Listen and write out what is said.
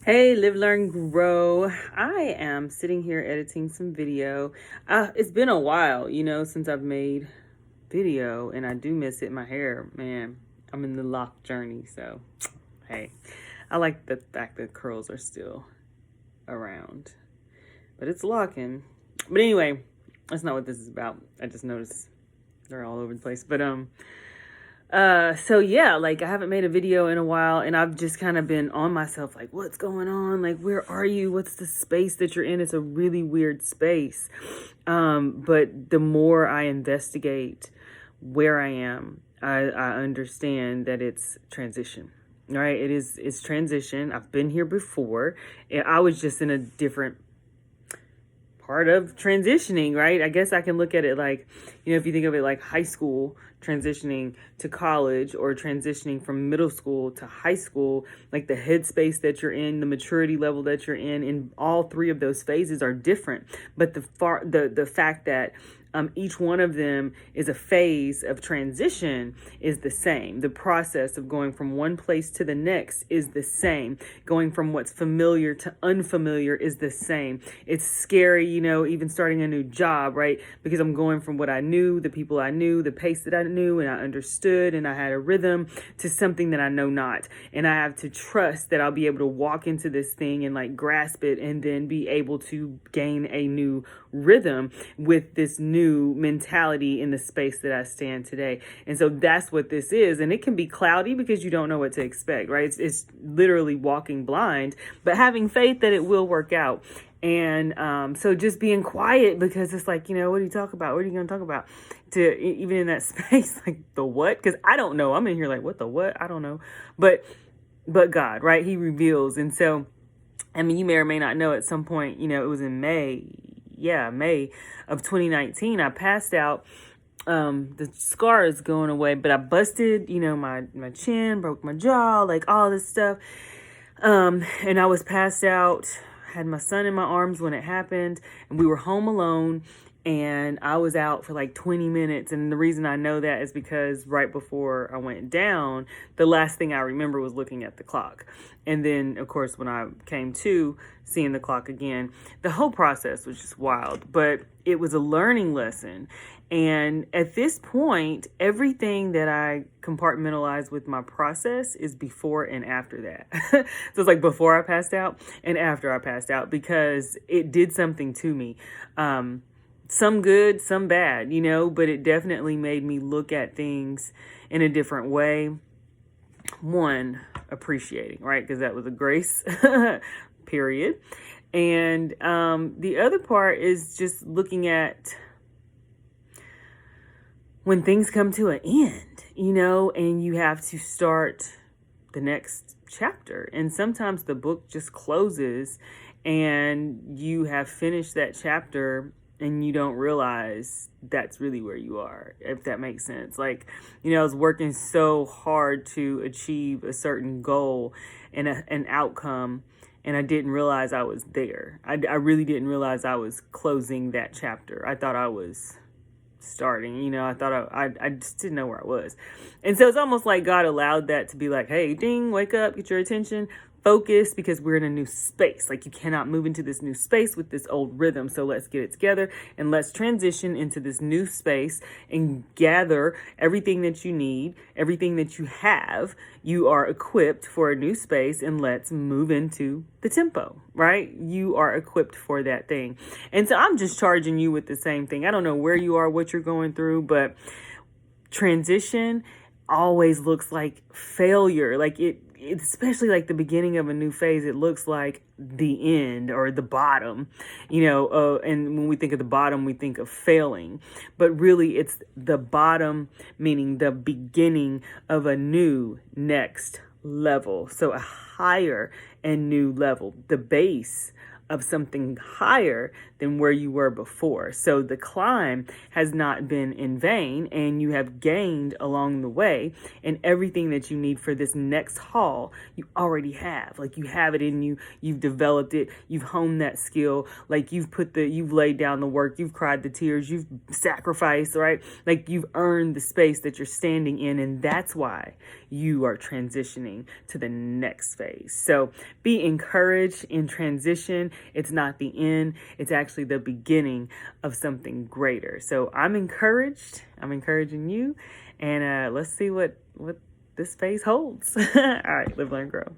Hey, Live, Learn, Grow. I am sitting here editing some video. It's been a while, since I've made video, and I do miss it. My hair, man, I'm in the lock journey. So, hey, I like the fact that curls are still around, but it's locking. But anyway, that's not what this is about. I just noticed they're all over the place. So yeah, like I haven't made a video in a while and I've just kind of been on myself like, what's going on? Like, where are you? What's the space that you're in? It's a really weird space. But the more I investigate where I am, I understand that it's transition. Right? It's transition. I've been here before. I was just in a different part of transitioning, right? I guess I can look at it like, if you think of it like high school transitioning to college or transitioning from middle school to high school, like the headspace that you're in, the maturity level that you're in all three of those phases are different. But the fact that each one of them is a phase of transition is the same. The process of going from one place to the next is the same. Going from what's familiar to unfamiliar is the same. It's scary, even starting a new job, right? Because I'm going from what I knew, the people I knew, the pace that I knew and I understood and I had a rhythm to something that I know not. And I have to trust that I'll be able to walk into this thing and like grasp it and then be able to gain a new rhythm with this new mentality in the space that I stand today. And so that's what this is. And it can be cloudy because you don't know what to expect, right? It's literally walking blind, but having faith that it will work out. And so just being quiet because it's like, what do you talk about? What are you going to talk about? To even in that space, like the what? Because I don't know. I'm in here like, what the what? I don't know. But God, right? He reveals. And so, I mean, you may or may not know at some point, it was in May of 2019, I passed out. The scar is going away, but I busted, my chin, broke my jaw, like all this stuff. And I was passed out, had my son in my arms when it happened, and we were home alone. And I was out for like 20 minutes. And the reason I know that is because right before I went down, the last thing I remember was looking at the clock. And then, of course, when I came to seeing the clock again, the whole process was just wild. But it was a learning lesson. And at this point, everything that I compartmentalize with my process is before and after that. So it's like before I passed out and after I passed out because it did something to me. Some good, some bad, but it definitely made me look at things in a different way. One, appreciating, right? Because that was a grace, period. And the other part is just looking at when things come to an end, and you have to start the next chapter. And sometimes the book just closes and you have finished that chapter and you don't realize that's really where you are, if that makes sense. Like, I was working so hard to achieve a certain goal and an outcome, and I didn't realize I was there. I really didn't realize I was closing that chapter. I thought I was starting, I thought I just didn't know where I was. And so it's almost like God allowed that to be like, hey, ding, wake up, get your attention, focus, because we're in a new space. Like, you cannot move into this new space with this old rhythm. So let's get it together and let's transition into this new space and gather everything that you need, everything that you have. You are equipped for a new space, and let's move into the tempo, right? You are equipped for that thing. And so I'm just charging you with the same thing. I don't know where you are, what you're going through, but transition always looks like failure. Like it especially like the beginning of a new phase, it looks like the end or the bottom, and when we think of the bottom, we think of failing, but really it's the bottom, meaning the beginning of a new next level. So a higher and new level. The base of something higher than where you were before. So the climb has not been in vain, and you have gained along the way, and everything that you need for this next haul, you already have. Like, you have it in you, you've developed it, you've honed that skill, like you've laid down the work, you've cried the tears, you've sacrificed, right? Like, you've earned the space that you're standing in, and that's why you are transitioning to the next phase. So be encouraged in transition. It's not the end, it's actually the beginning of something greater. So I'm encouraged. I'm encouraging you, and let's see what this phase holds. All right, live, learn, grow.